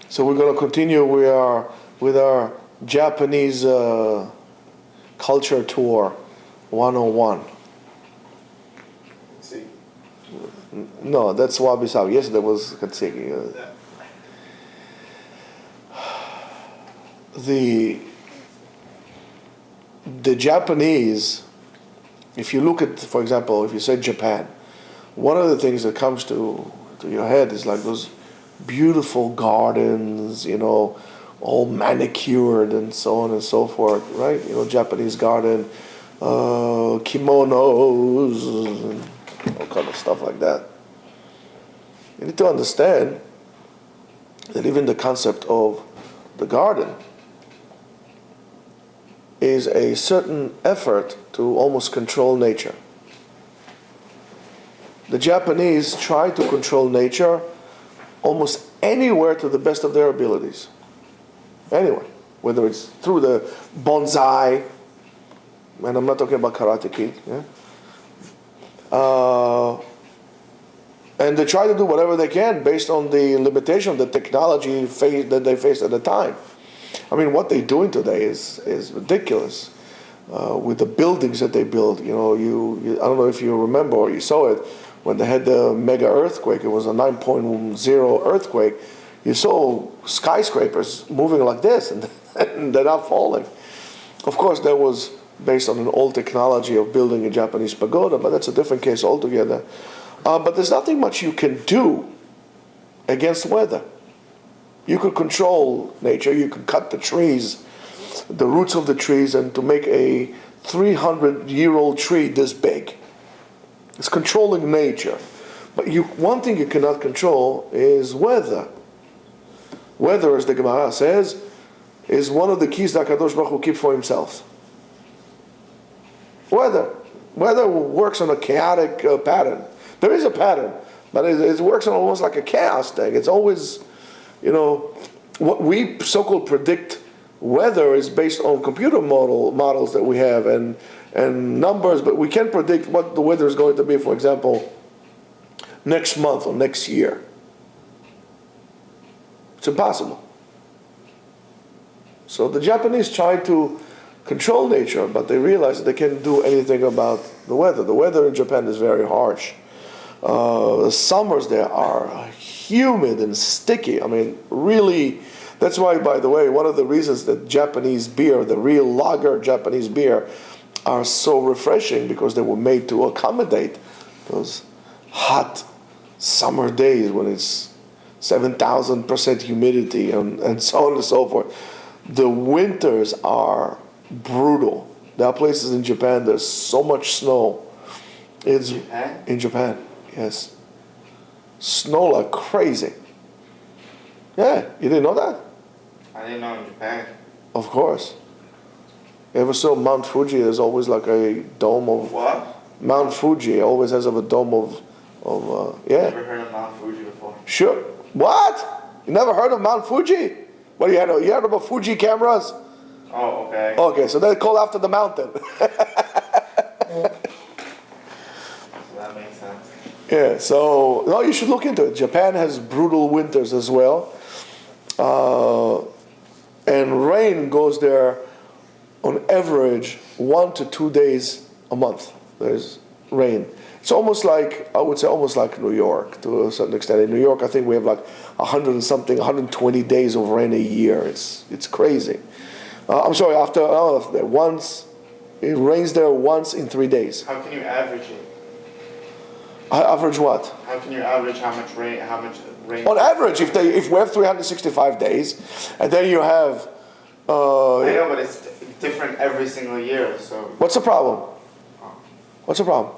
So we're going to continue with our Japanese culture tour 101. Let's see. No, that's Wabi Sabi. Yesterday was Katsiki. The Japanese, if you look at, for example, if you say Japan, one of the things that comes to your head is like those beautiful gardens, all manicured and so on and so forth, right? Japanese garden, kimonos, and all kind of stuff like that. You need to understand that even the concept of the garden is a certain effort to almost control nature. The Japanese try to control nature almost anywhere to the best of their abilities. Anywhere. Whether it's through the bonsai, and I'm not talking about Karate Kid, yeah? And they try to do whatever they can based on the limitation of the technology that they faced at the time. I mean, what they're doing today is ridiculous. With the buildings that they build, I don't know if you remember or you saw it, when they had the mega earthquake, it was a 9.0 earthquake, you saw skyscrapers moving like this, and they're not falling. Of course, that was based on an old technology of building a Japanese pagoda, but that's a different case altogether. But there's nothing much you can do against weather. You could control nature, you could cut the trees, the roots of the trees, and to make a 300-year-old tree this big. It's controlling nature. But one thing you cannot control is weather. Weather, as the Gemara says, is one of the keys that HaKadosh Baruch Hu keeps for himself. Weather works on a chaotic pattern. There is a pattern, but it works on almost like a chaos thing. It's always, what we so-called predict weather is based on computer models that we have and numbers, but we can't predict what the weather is going to be, for example, next month or next year. It's impossible. So the Japanese try to control nature, but they realize that they can't do anything about the weather. The weather in Japan is very harsh. The summers there are humid and sticky. I mean, really, that's why, by the way, one of the reasons that Japanese beer, the real lager Japanese beer, are so refreshing, because they were made to accommodate those hot summer days when it's 7,000% humidity and so on and so forth. The winters are brutal. There are places in Japan, there's so much snow. It's Japan? In Japan, yes. Snow like crazy. Yeah, you didn't know that? I didn't know in Japan. Of course. You ever saw Mount Fuji? There's always like a dome of... What? Mount Fuji always has a dome of yeah. Never heard of Mount Fuji before. Sure. What? You never heard of Mount Fuji? What, you heard about Fuji cameras? Oh, okay. Okay, so they're called after the mountain. So that makes sense. Yeah, so, no, you should look into it. Japan has brutal winters as well. And rain goes there on average 1 to 2 days a month. There's rain. It's almost like, I would say almost like New York to a certain extent. In New York, I think we have like 120 days of rain a year. It's crazy. I'm sorry, once, it rains there once in 3 days. How can you average it? Average what? How can you average how much rain? On average, if we have 365 days, and then you have... I know, but it's different every single year, so... What's the problem? What's the problem?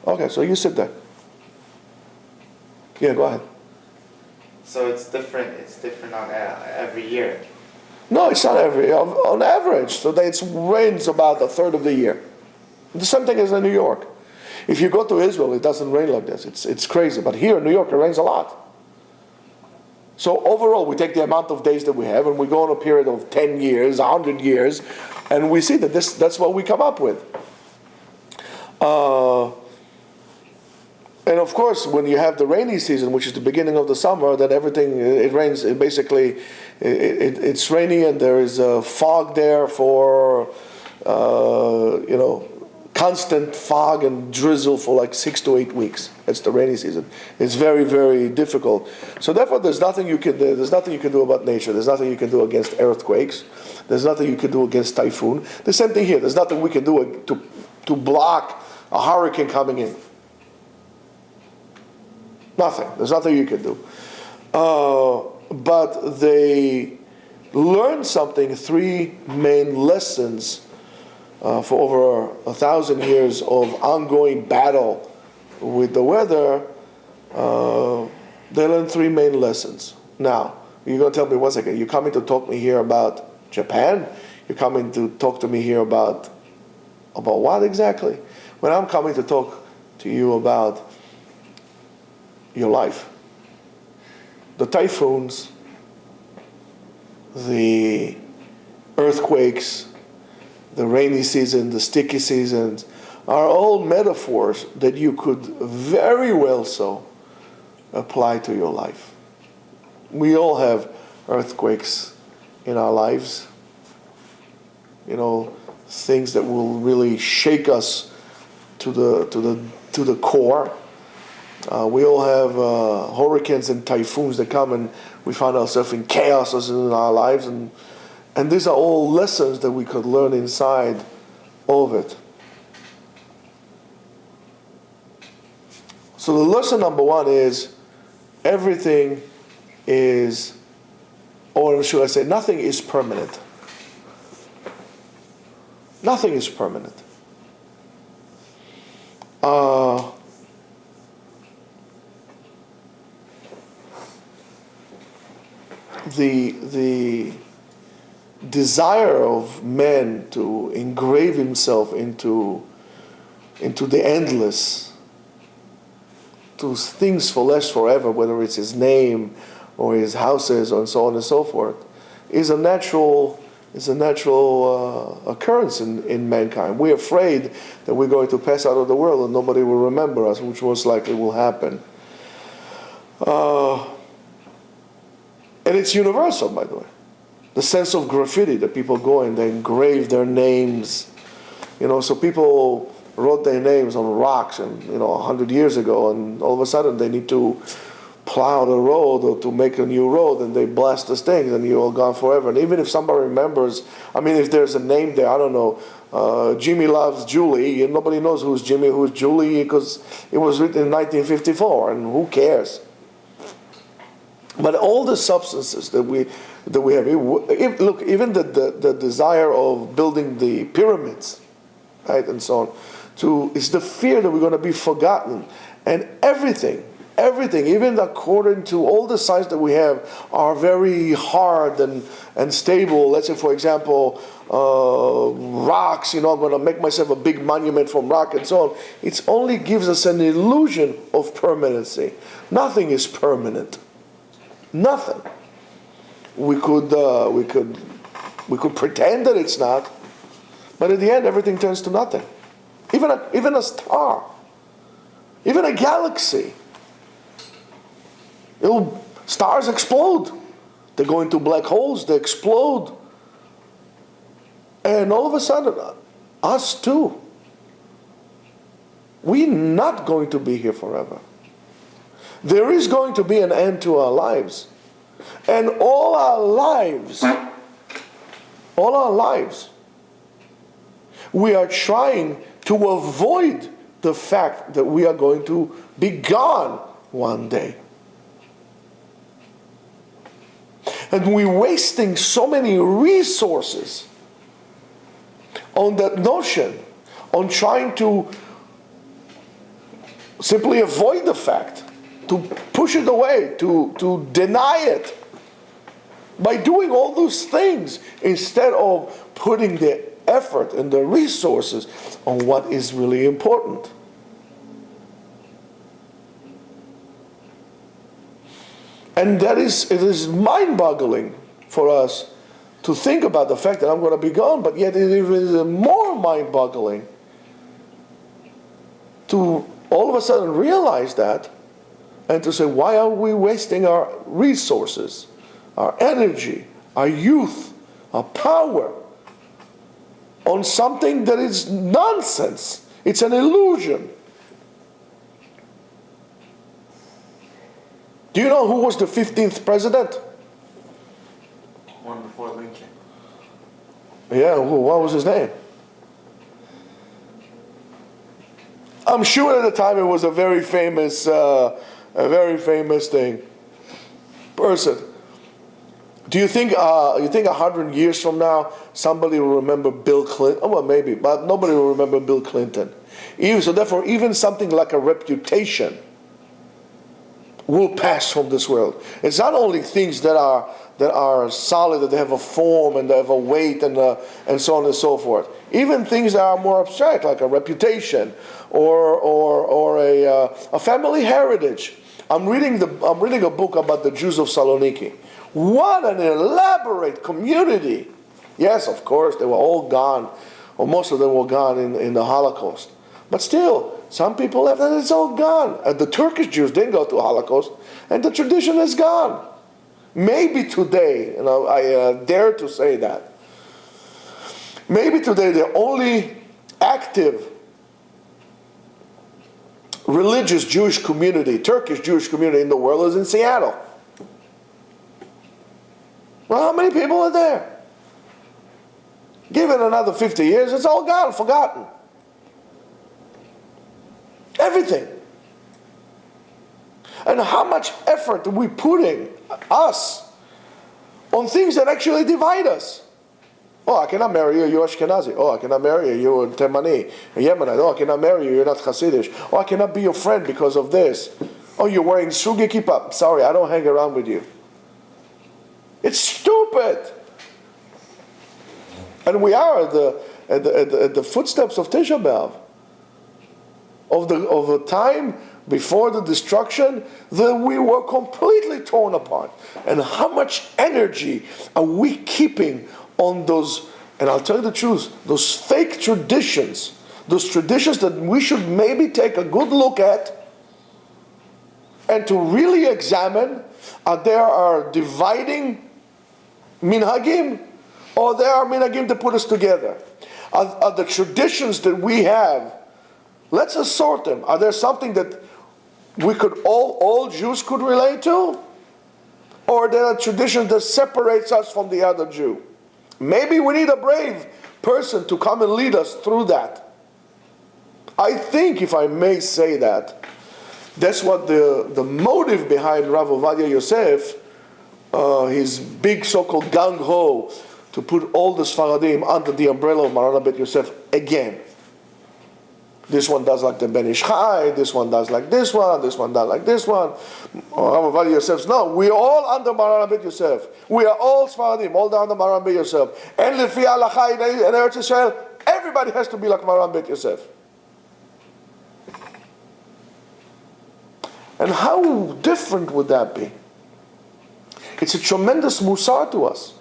Okay, so you sit there. Yeah, go ahead. So it's different on every year. No, it's not on average. So it rains about a third of the year. The same thing as in New York. If you go to Israel, it doesn't rain like this. It's crazy. But here in New York, it rains a lot. So overall, we take the amount of days that we have, and we go on a period of 10 years, 100 years, and we see that that's what we come up with. And of course, when you have the rainy season, which is the beginning of the summer, then everything, it rains. It basically, it's rainy and there is a fog there for, constant fog and drizzle for like 6 to 8 weeks. It's the rainy season. It's very, very difficult. So therefore, there's nothing you can do. There's nothing you can do about nature. There's nothing you can do against earthquakes. There's nothing you can do against typhoon. The same thing here. There's nothing we can do to block a hurricane coming in. Nothing. There's nothing you can do. But they learned something, 3 main lessons for over 1,000 years of ongoing battle with the weather. They learned 3 main lessons. Now, you're going to tell me, one second, you're coming to talk to me here about Japan? You're coming to talk to me here about what exactly? When I'm coming to talk to you about your life. The typhoons, the earthquakes, the rainy season, the sticky seasons, are all metaphors that you could very well so apply to your life. We all have earthquakes in our lives. Things that will really shake us to the core. We all have hurricanes and typhoons that come, and we find ourselves in chaos in our lives, and these are all lessons that we could learn inside of it. So the lesson number 1 is everything is, or should I say, nothing is permanent. Nothing is permanent. The desire of man to engrave himself into the endless, to things for less forever, whether it's his name or his houses and so on and so forth, is a natural occurrence in mankind. We're afraid that we're going to pass out of the world and nobody will remember us, which most likely will happen. And it's universal, by the way. The sense of graffiti that people go and they engrave their names. So people wrote their names on rocks 100 years ago, and all of a sudden they need to plow the road or to make a new road, and they blast those things, and you're all gone forever. And even if somebody remembers, if there's a name there, I don't know, Jimmy loves Julie, and nobody knows who's Jimmy, who's Julie, because it was written in 1954, and who cares? But all the substances that we have, look, even the desire of building the pyramids, right, and so on, is the fear that we're going to be forgotten, and everything, even according to all the science that we have, are very hard and stable. Let's say, for example, rocks, I'm going to make myself a big monument from rock and so on. It only gives us an illusion of permanency. Nothing is permanent. Nothing. We could pretend that it's not, but in the end, everything turns to nothing. Even a star, even a galaxy. Stars explode. They go into black holes. They explode, and all of a sudden, us too. We're not going to be here forever. There is going to be an end to our lives. And all our lives, we are trying to avoid the fact that we are going to be gone one day. And we're wasting so many resources on that notion, on trying to simply avoid the fact, to push it away, to deny it, by doing all those things instead of putting the effort and the resources on what is really important. And it is mind-boggling for us to think about the fact that I'm going to be gone, but yet it is more mind-boggling to all of a sudden realize that, and to say, why are we wasting our resources, our energy, our youth, our power on something that is nonsense? It's an illusion. Do you know who was the 15th president? One before Lincoln. Yeah, what was his name? I'm sure at the time it was a very famous person. Do you think 100 years from now somebody will remember Bill Clinton? Oh, well, maybe, but nobody will remember Bill Clinton. So therefore, even something like a reputation will pass from this world. It's not only things that are solid, that they have a form and they have a weight and so on and so forth. Even things that are more abstract, like a reputation or a family heritage. I'm reading a book about the Jews of Saloniki. What an elaborate community! Yes, of course, they were all gone, or most of them were gone in the Holocaust. But still, some people left and it's all gone. And the Turkish Jews didn't go to the Holocaust, and the tradition is gone. Maybe today, I dare to say that, maybe today the only active religious Jewish community, Turkish Jewish community in the world is in Seattle. Well, how many people are there? Give it another 50 years, it's all gone, forgotten. Everything. And how much effort are we putting, us, on things that actually divide us? Oh, I cannot marry you, you're Ashkenazi. Oh, I cannot marry you, you're Temani, a Yemenite. Oh, I cannot marry you, you're not Hasidish. Oh, I cannot be your friend because of this. Oh, you're wearing sugi kippah. Sorry, I don't hang around with you. It's stupid. And we are at the footsteps of Tisha B'Av. Of a time before the destruction that we were completely torn apart. And how much energy are we keeping on those, and I'll tell you the truth, those fake traditions, those traditions that we should maybe take a good look at and to really examine, there are dividing minhagim, or there are minhagim that put us together. Are the traditions that we have, let's assort them. Are there something that we could all Jews could relate to? Or there are traditions that separates us from the other Jew? Maybe we need a brave person to come and lead us through that. I think, if I may say that, that's what the motive behind Rav Ovadia Yosef, his big so-called gung-ho, to put all the Sfaradim under the umbrella of Maran Bet Yosef again. This one does like the Ben Ish Chai, this one does like this one does like this one. Rav Ovadia Yosef says, no, we're all under Maran Bet Yosef. We are all Sfaradim, all under Maran Bet Yosef. And Lefi Halacha in Eretz Yisrael, everybody has to be like Maran Bet Yosef. And how different would that be? It's a tremendous musar to us.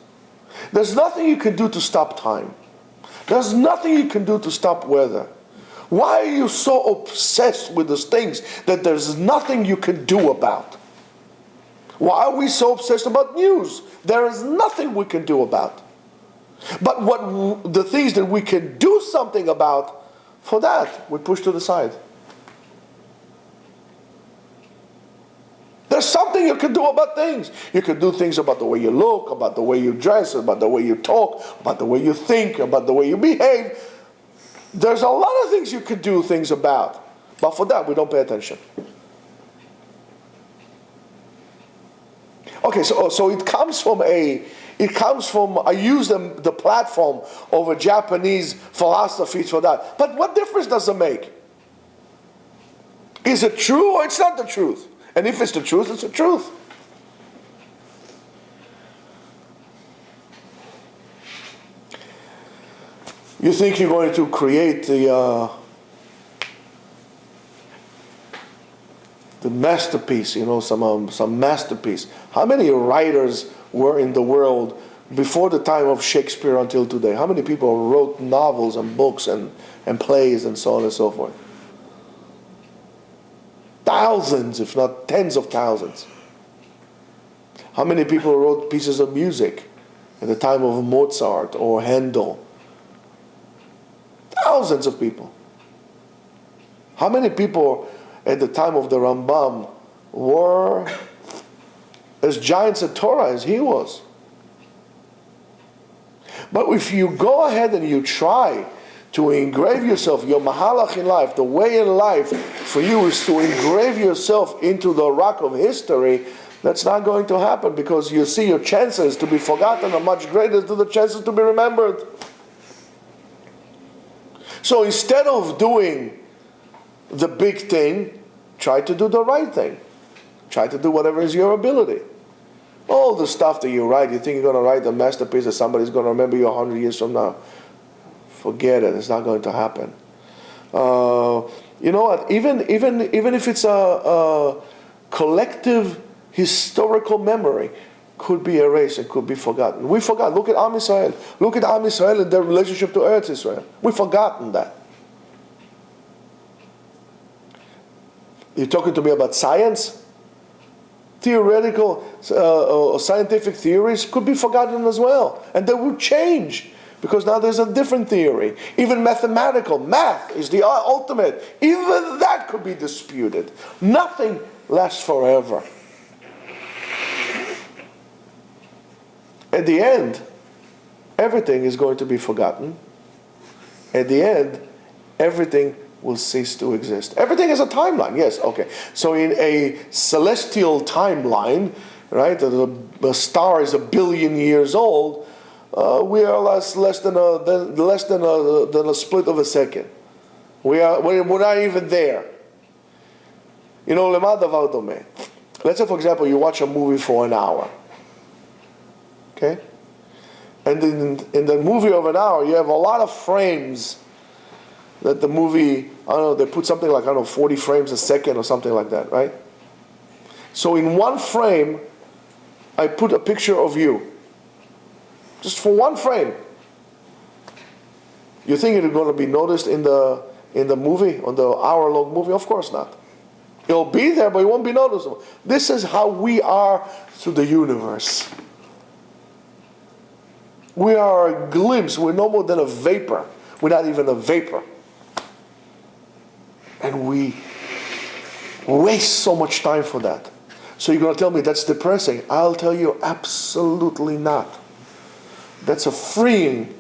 There's nothing you can do to stop time. There's nothing you can do to stop weather. Why are you so obsessed with those things that there's nothing you can do about? Why are we so obsessed about news? There is nothing we can do about. But the things that we can do something about, for that, we push to the side. There's something you can do about things. You can do things about the way you look, about the way you dress, about the way you talk, about the way you think, about the way you behave. There's a lot of things you could do things about. But for that, we don't pay attention. Okay, so it comes from I use the platform of a Japanese philosophy for that. But what difference does it make? Is it true or it's not the truth? And if it's the truth, it's the truth. You think you're going to create the masterpiece, some masterpiece. How many writers were in the world before the time of Shakespeare until today? How many people wrote novels and books and plays and so on and so forth? thousands, if not tens of thousands. How many people wrote pieces of music at the time of Mozart or Handel? Thousands of people. How many people at the time of the Rambam were as giants at Torah as he was? But if you go ahead and you try to engrave yourself, your mahalach in life, the way in life for you is to engrave yourself into the rock of history, that's not going to happen, because you see your chances to be forgotten are much greater than the chances to be remembered. So instead of doing the big thing, try to do the right thing. Try to do whatever is your ability. All the stuff that you write, you think you're going to write a masterpiece that somebody's going to remember you 100 years from now. Forget it. It's not going to happen. You know what? Even if it's a collective historical memory, could be erased and could be forgotten. We forgot. Look at Am Yisrael. Look at Am Yisrael and their relationship to Eretz Yisrael. We've forgotten that. You're talking to me about science? Theoretical scientific theories could be forgotten as well. And they will change, because now there's a different theory. Even mathematical, math is the ultimate. Even that could be disputed. Nothing lasts forever. At the end, everything is going to be forgotten. At the end, everything will cease to exist. Everything is a timeline, yes, okay. So in a celestial timeline, right, the star is 1 billion years old, we are less than a split of a second. We're not even there. You know, lema davar domeh. Let's say, for example, you watch a movie for an hour. Okay? And in the movie of an hour, you have a lot of frames that the movie, I don't know, they put something like, 40 frames a second or something like that, right? So in one frame, I put a picture of you. Just for one frame. You think it's going to be noticed in the movie, on the hour-long movie? Of course not. It'll be there, but it won't be noticeable. This is how we are to the universe. We are a glimpse. We're no more than a vapor. We're not even a vapor. And we waste so much time for that. So you're going to tell me that's depressing. I'll tell you, absolutely not. That's a freeing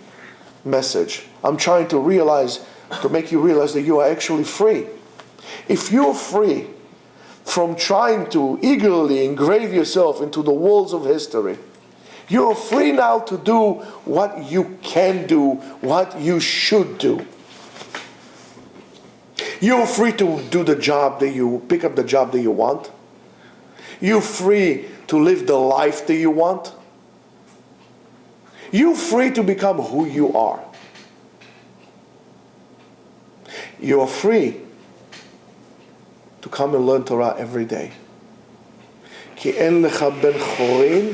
message. I'm trying to make you realize that you are actually free. If you're free from trying to eagerly engrave yourself into the walls of history, you're free now to do what you can do, what you should do. You're free to do the job pick up the job that you want. You're free to live the life that you want. You're free to become who you are. You're free to come and learn Torah every day. כי אין לך בן חורין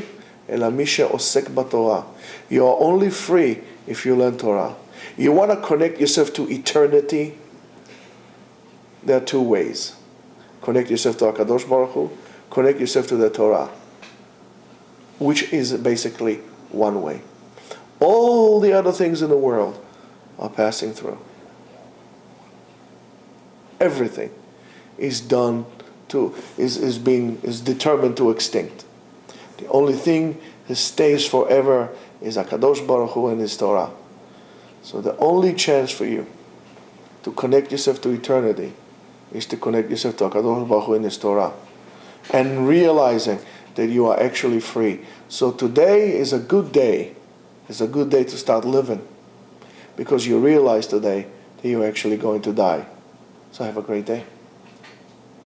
אלא מי שעוסק בתורה. You are only free if you learn Torah. You want to connect yourself to eternity? There are two ways. Connect yourself to HaKadosh Baruch Hu, connect yourself to the Torah, which is basically one way. All the other things in the world are passing through. Everything is determined to extinct. The only thing that stays forever is HaKadosh Baruch Hu and His Torah. So the only chance for you to connect yourself to eternity is to connect yourself to HaKadosh Baruch Hu and His Torah. And realizing that you are actually free. So today is a good day. It's a good day to start living. Because you realize today that you're actually going to die. So have a great day.